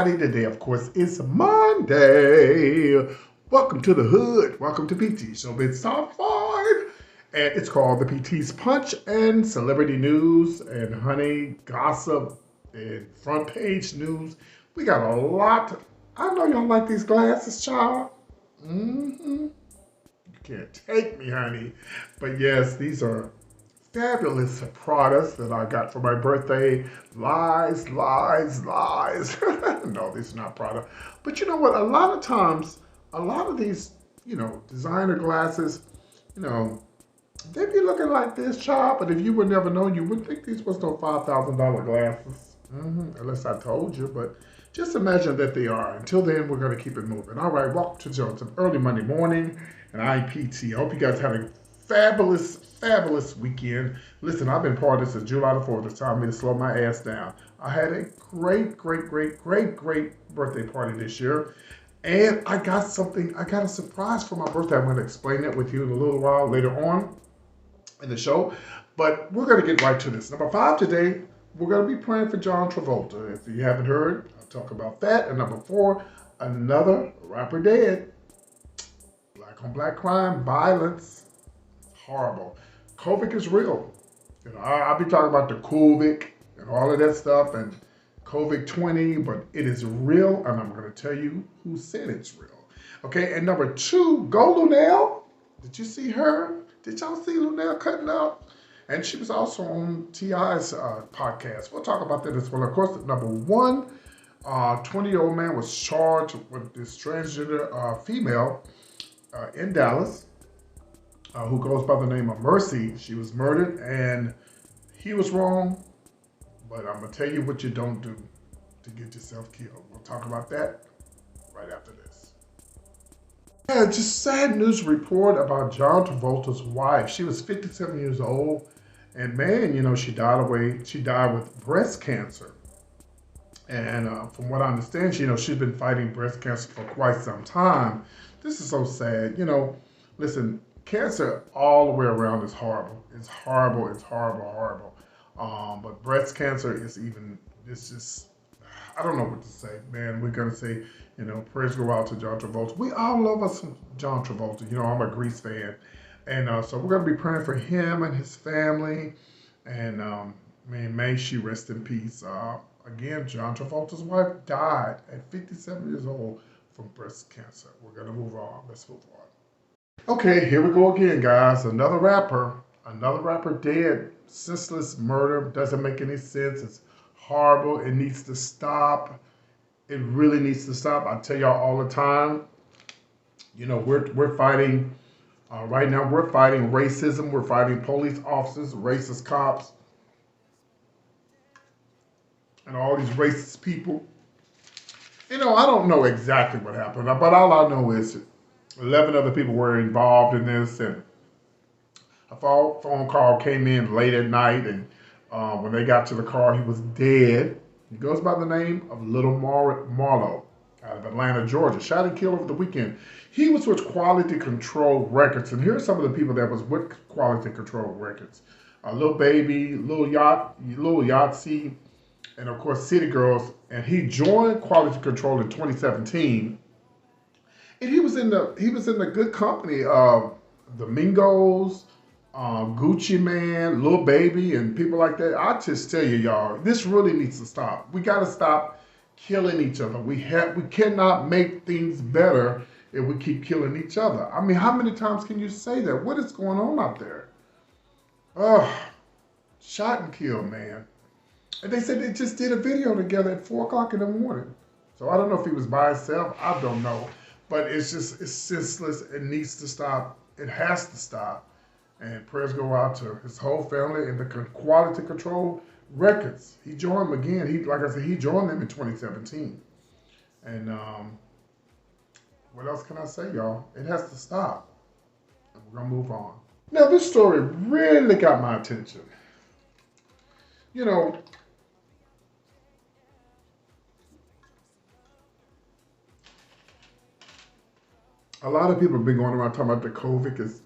Friday today. Of course, it's Monday. Welcome to the hood. Welcome to PT Showbiz Top 5. And it's called the PT's Punch and Celebrity News and honey, gossip and front page news. We got a lot. I know y'all like these glasses, child. You can't take me, honey. But yes, these are fabulous products that I got for my birthday. Lies, lies, lies. No, these are not product. But you know what? A lot of times, a lot of these, designer glasses, you know, they be looking like this, child. But if you would never know, you wouldn't think these was no $5,000 glasses. Unless I told you. But just imagine that they are. Until then, we're going to keep it moving. All right, welcome to Jones. It's early Monday morning, and I'm PT. I hope you guys had a fabulous weekend. Listen, I've been partying since July the 4th. It's time for me to slow my ass down. I had a great birthday party this year. And I got a surprise for my birthday. I'm going to explain that with you in a little while later on in the show. But we're going to get right to this. Number 5 today, we're going to be praying for John Travolta. If you haven't heard, I'll talk about that. And number 4, another rapper dead. Black on black crime, violence. Horrible. COVID is real. I'll be talking about the COVID and all of that stuff and COVID-20, but it is real, and I'm going to tell you who said it's real. Okay, and number 2, go Lunel. Did you see her? Did y'all see Lunel cutting up? And she was also on T.I.'s podcast. We'll talk about that as well. Of course, number 1, 20-year-old man was charged with this transgender female in Dallas. Who goes by the name of Mercy. She was murdered, and he was wrong, but I'm going to tell you what you don't do to get yourself killed. We'll talk about that right after this. Yeah, just sad news report about John Travolta's wife. She was 57 years old, and man, she died with breast cancer. And from what I understand, she's been fighting breast cancer for quite some time. This is so sad. Listen, cancer all the way around is horrible. It's horrible. It's horrible. But breast cancer it's just, I don't know what to say, man. We're going to say, prayers go out to John Travolta. We all love us some John Travolta. I'm a Grease fan. And so we're going to be praying for him and his family. And man, may she rest in peace. Again, John Travolta's wife died at 57 years old from breast cancer. We're going to move on. Let's move on. Okay, here we go again, guys. Another rapper dead. Senseless murder. Doesn't make any sense. It's horrible. It needs to stop. It really needs to stop. I tell y'all all the time, we're fighting, right now we're fighting racism. We're fighting police officers, racist cops, and all these racist people. I don't know exactly what happened, but all I know is 11 other people were involved in this, and a phone call came in late at night, and when they got to the car, he was dead. He goes by the name of Little Marlowe out of Atlanta, Georgia, shot and killed over the weekend. He was with Quality Control Records, and here's some of the people that was with Quality Control Records. Lil Baby, Lil Yachty, and of course City Girls, and he joined Quality Control in 2017. And he was in the good company of the Mingos, Gucci Man, Lil Baby, and people like that. I just tell you, y'all, this really needs to stop. We got to stop killing each other. We cannot make things better if we keep killing each other. I mean, how many times can you say that? What is going on out there? Shot and killed, man. And they said they just did a video together at 4 o'clock in the morning. So I don't know if he was by himself. I don't know. But it's senseless. It needs to stop. It has to stop. And prayers go out to his whole family and the Quality Control Records. He joined them again. Like I said, he joined them in 2017. And what else can I say, y'all? It has to stop. And we're going to move on. Now, this story really got my attention. A lot of people have been going around talking about the COVID is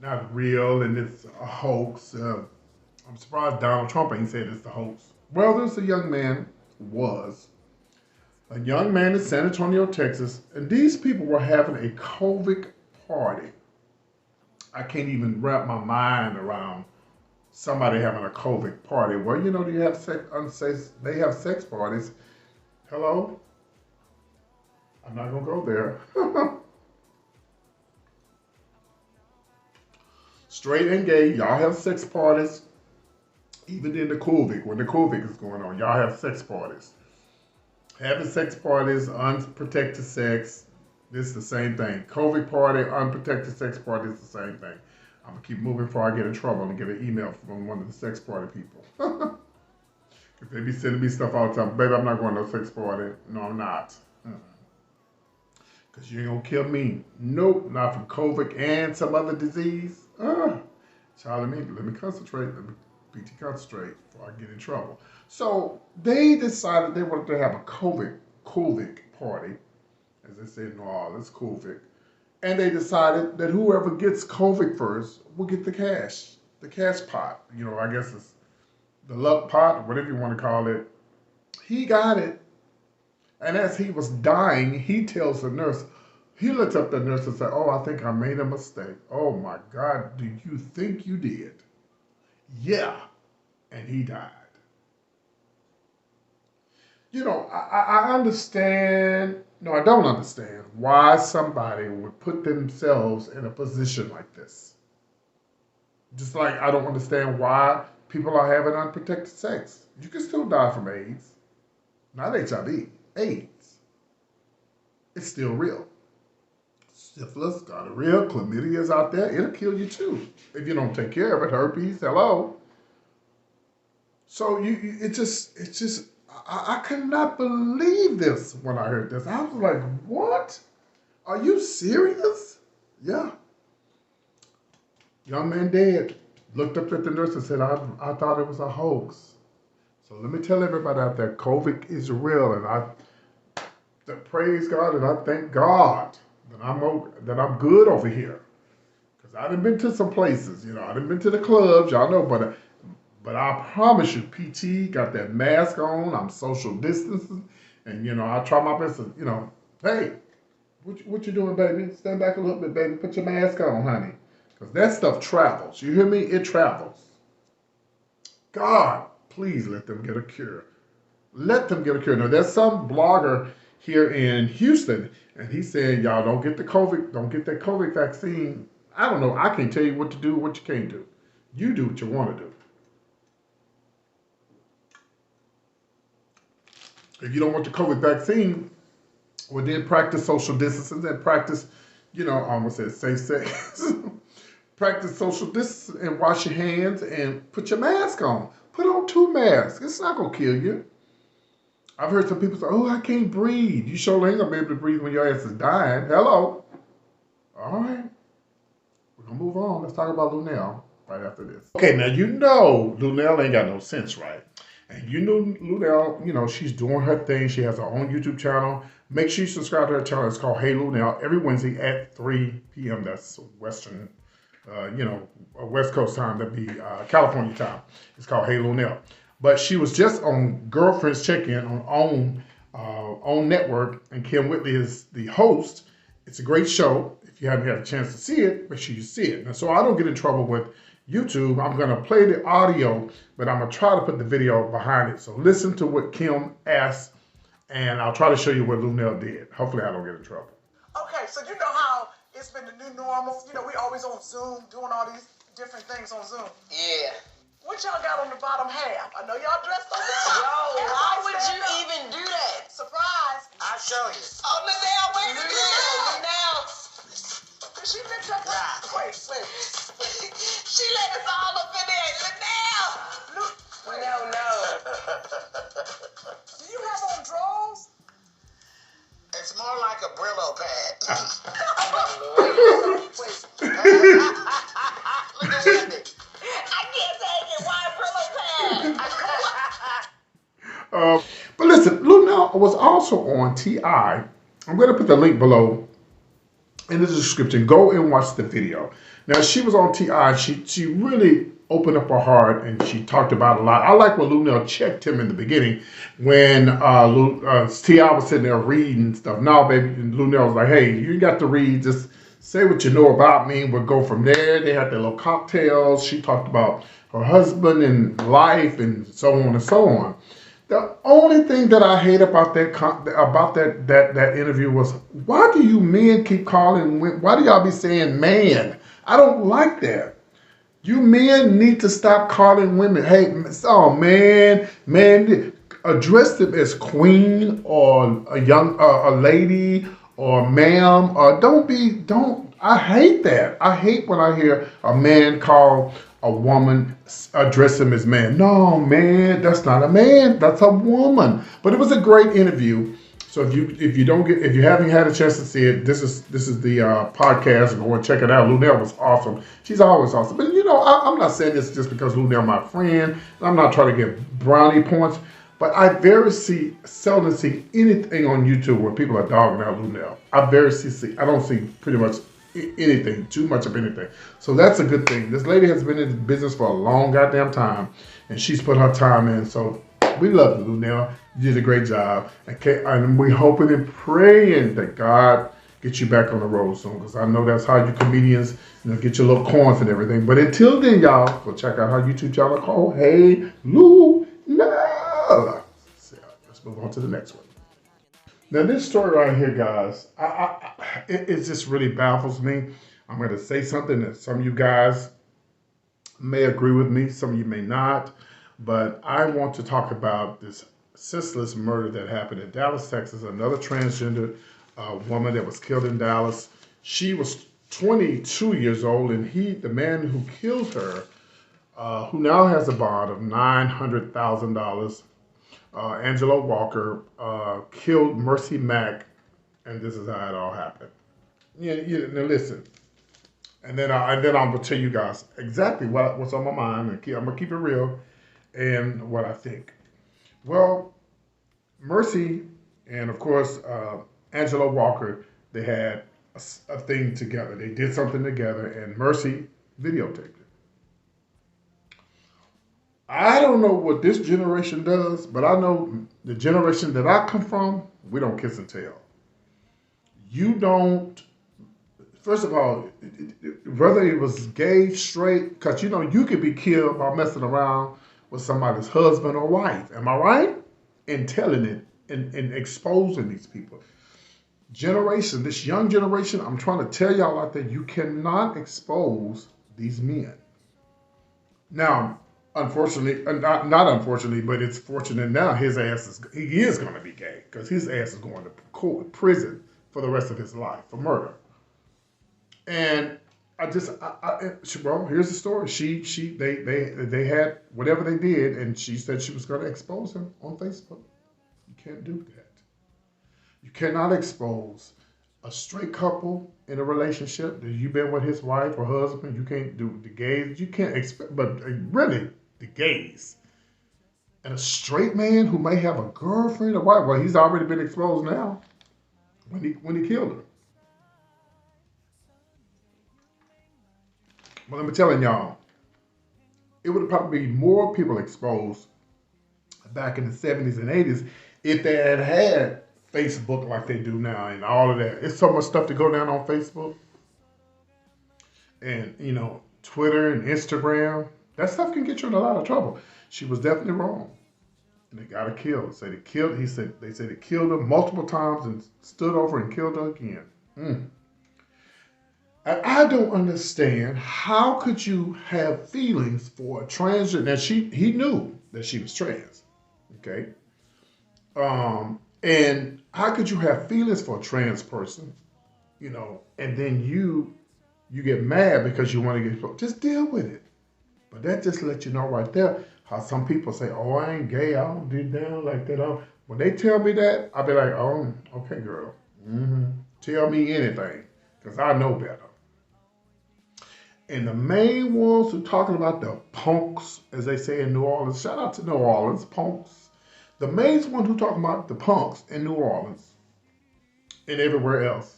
not real and it's a hoax. I'm surprised Donald Trump ain't said it's a hoax. Well, there's a young man, A young man in San Antonio, Texas, and these people were having a COVID party. I can't even wrap my mind around somebody having a COVID party. Well, you know, they have they have sex parties. Hello? I'm not gonna go there. Straight and gay, y'all have sex parties. Even in the COVID, when the COVID is going on, y'all have sex parties. Having sex parties, unprotected sex, this is the same thing. COVID party, unprotected sex party is the same thing. I'm gonna keep moving before I get in trouble and get an email from one of the sex party people. If they be sending me stuff all the time, baby, I'm not going to no sex party. No, I'm not. Because you ain't gonna kill me. Nope, not from COVID and some other disease. Charlie, let me concentrate. Let me PT concentrate before I get in trouble. So they decided they wanted to have a COVID party, as they say in New Orleans, COVID. And they decided that whoever gets COVID first will get the cash pot. You know, I guess it's the luck pot, whatever you want to call it. He got it. And as he was dying, he tells the nurse, he looks up the nurse and said, "Oh, I think I made a mistake." Oh my God, do you think you did? Yeah. And he died. You know, I understand, no, I don't understand why somebody would put themselves in a position like this. Just like I don't understand why people are having unprotected sex. You can still die from AIDS. Not HIV, AIDS. It's still real. Syphilis, gonorrhea, chlamydia is out there. It'll kill you too if you don't take care of it. Herpes, hello. So it's just, I could not believe this when I heard this. I was like, what? Are you serious? Yeah. Young man dead. Looked up at the nurse and said, I thought it was a hoax. So let me tell everybody out there, COVID is real, and I praise God and I thank God that I'm good over here. Because I done been to some places, you know, I done been to the clubs, y'all know, but I promise you, PT, got that mask on, I'm social distancing, and, you know, I try my best to, you know, hey, what you doing, baby? Stand back a little bit, baby. Put your mask on, honey. Because that stuff travels. You hear me? It travels. God, please let them get a cure. Let them get a cure. Now, there's some blogger here in Houston, and he's saying, y'all don't get that COVID vaccine. I don't know. I can't tell you what to do, what you can't do. You do what you want to do. If you don't want the COVID vaccine, well, then practice social distancing and practice, you know, I almost said safe sex. Practice social distancing and wash your hands and put your mask on. Put on 2 masks. It's not going to kill you. I've heard some people say, oh, I can't breathe. You sure ain't going to be able to breathe when your ass is dying. Hello. All right. We're going to move on. Let's talk about Lunel right after this. Okay, now you know Lunel ain't got no sense, right? And you know Lunel, you know, she's doing her thing. She has her own YouTube channel. Make sure you subscribe to her channel. It's called Hey Lunel. Every Wednesday at 3 p.m. That's Western, West Coast time. That'd be California time. It's called Hey Lunel. But she was just on Girlfriends Check-In on OWN Network, and Kim Whitley is the host. It's a great show. If you haven't had a chance to see it, make sure you see it. And so I don't get in trouble with YouTube. I'm going to play the audio, but I'm going to try to put the video behind it. So listen to what Kim asked, and I'll try to show you what Lunel did. Hopefully I don't get in trouble. Okay, so you know how it's been the new normal? You know, we always on Zoom doing all these different things on Zoom. Yeah. What y'all got on the bottom half? I know y'all dressed up. Yo, why would you even do that? Surprise. I'll show you. Oh, Lunel, wait a minute. Now. Did she mix up? Nah. Wait. She let us all up in there. Lunel. No. Do you have on drawers? It's more like a Brillo pad. Wait. Look at Wendy. I can't take it. Why Brillo pad? But listen, Lunel was also on TI. I'm going to put the link below in the description. Go and watch the video. Now, she was on TI. She really opened up her heart and she talked about a lot. I like when Lunel checked him in the beginning when TI was sitting there reading stuff. No, baby, and Lunel was like, hey, you got to read. Just say what you know about me. We'll go from there. They had their little cocktails. She talked about her husband and life and so on and so on. The only thing that I hate about that interview was, why do you men keep calling women? Why do y'all be saying man? I don't like that. You men need to stop calling women, hey, oh man, address them as queen or a lady or ma'am, or don't. I hate that. I hate when I hear a man call a woman, address him as man. No, man, that's not a man. That's a woman. But it was a great interview. So if you haven't had a chance to see it, this is the podcast. Go and check it out. Lunel was awesome. She's always awesome. But I'm not saying this just because Lunel my friend. I'm not trying to get brownie points. But I seldom see anything on YouTube where people are dogging out Lunel. I don't see pretty much anything, too much of anything. So that's a good thing. This lady has been in the business for a long goddamn time, and she's put her time in. So we love you, Lunel. You did a great job. And we're hoping and praying that God gets you back on the road soon, because I know that's how you comedians, get your little coins and everything. But until then, y'all, go check out her YouTube channel called Hey Lunel. Let's move on to the next one. Now, this story right here, guys, it just really baffles me. I'm going to say something that some of you guys may agree with me, some of you may not, but I want to talk about this senseless murder that happened in Dallas, Texas. Another transgender woman that was killed in Dallas. She was 22 years old, and the man who killed her, who now has a bond of $900,000, Angelo Walker, killed Mercy Mack, and this is how it all happened. Now listen, and then I'm gonna tell you guys exactly what's on my mind, and I'm gonna keep it real, and what I think. Well, Mercy and of course Angelo Walker, they had a thing together. They did something together, and Mercy videotaped it. I don't know what this generation does, but I know the generation that I come from, we don't kiss and tell. You don't, first of all, whether it was gay, straight, because you could be killed by messing around with somebody's husband or wife. Am I right? And telling it and exposing these people. This young generation, I'm trying to tell y'all out there, you cannot expose these men. Now, unfortunately, not unfortunately, but it's fortunate now he is going to be gay, because his ass is going to prison for the rest of his life for murder. And well, here's the story. They had whatever they did, and she said she was going to expose him on Facebook. You can't do that. You cannot expose a straight couple in a relationship that you've been with his wife or husband. You can't do the gays. You can't expect, but really, the gays. And a straight man who may have a girlfriend or wife, well, he's already been exposed now when he killed her. Well, I'm telling y'all, it would have probably been more people exposed back in the 70s and 80s if they had Facebook like they do now and all of that. It's so much stuff to go down on Facebook and, Twitter and Instagram. That stuff can get you in a lot of trouble. She was definitely wrong. And they got her killed. They said they killed her multiple times and stood over and killed her again. And I don't understand, how could you have feelings for a transgender? Now he knew that she was trans. Okay. And how could you have feelings for a trans person, and then you get mad because you want to get, just deal with it. But that just lets you know right there how some people say, oh, I ain't gay, I don't do down like that. When they tell me that, I'll be like, oh, okay, girl. Tell me anything, because I know better. And the main ones who talking about the punks, as they say in New Orleans, shout out to New Orleans, punks. The main one who talking about the punks in New Orleans and everywhere else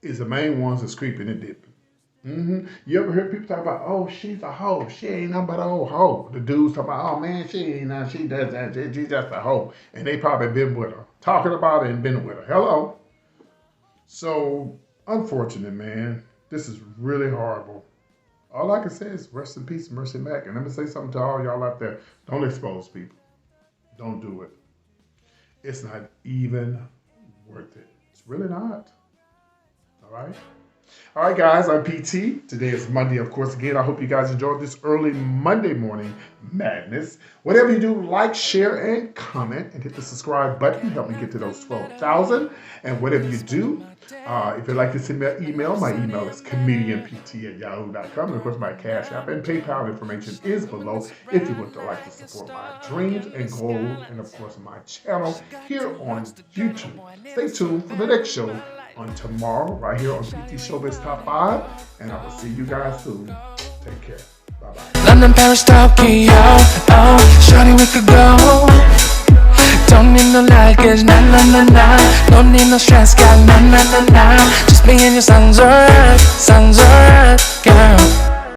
is the main ones that's creeping and dipping. You ever hear people talk about, oh, she's a hoe. She ain't nothing but a old hoe. The dudes talk about, oh man, she ain't nothing. She does that. She's just a hoe. And they probably been with her, talking about it and been with her. Hello. So, unfortunate, man. This is really horrible. All I can say is rest in peace, Mercy Mack. And let me say something to all y'all out there. Don't expose people. Don't do it. It's not even worth it. It's really not. All right? All right, guys, I'm PT. Today is Monday, of course. Again, I hope you guys enjoyed this early Monday morning madness. Whatever you do, like, share, and comment, and hit the subscribe button. Help me get to those 12,000. And whatever you do, if you'd like to send me an email, my email is comedianpt@yahoo.com. And, of course, my Cashapp and PayPal information is below if you would like to support my dreams and goals and, of course, my channel here on YouTube. Stay tuned for the next show on tomorrow, right here on PT Showbiz Top 5. And I will see you guys soon. Take care. Bye-bye. London, Paris, Tokyo, oh, shorty, we could go. Don't need no luggage, nah, nah, nah, nah. Don't need no stress, girl, nah, nah, nah, nah. Just me and your son's alright, girl.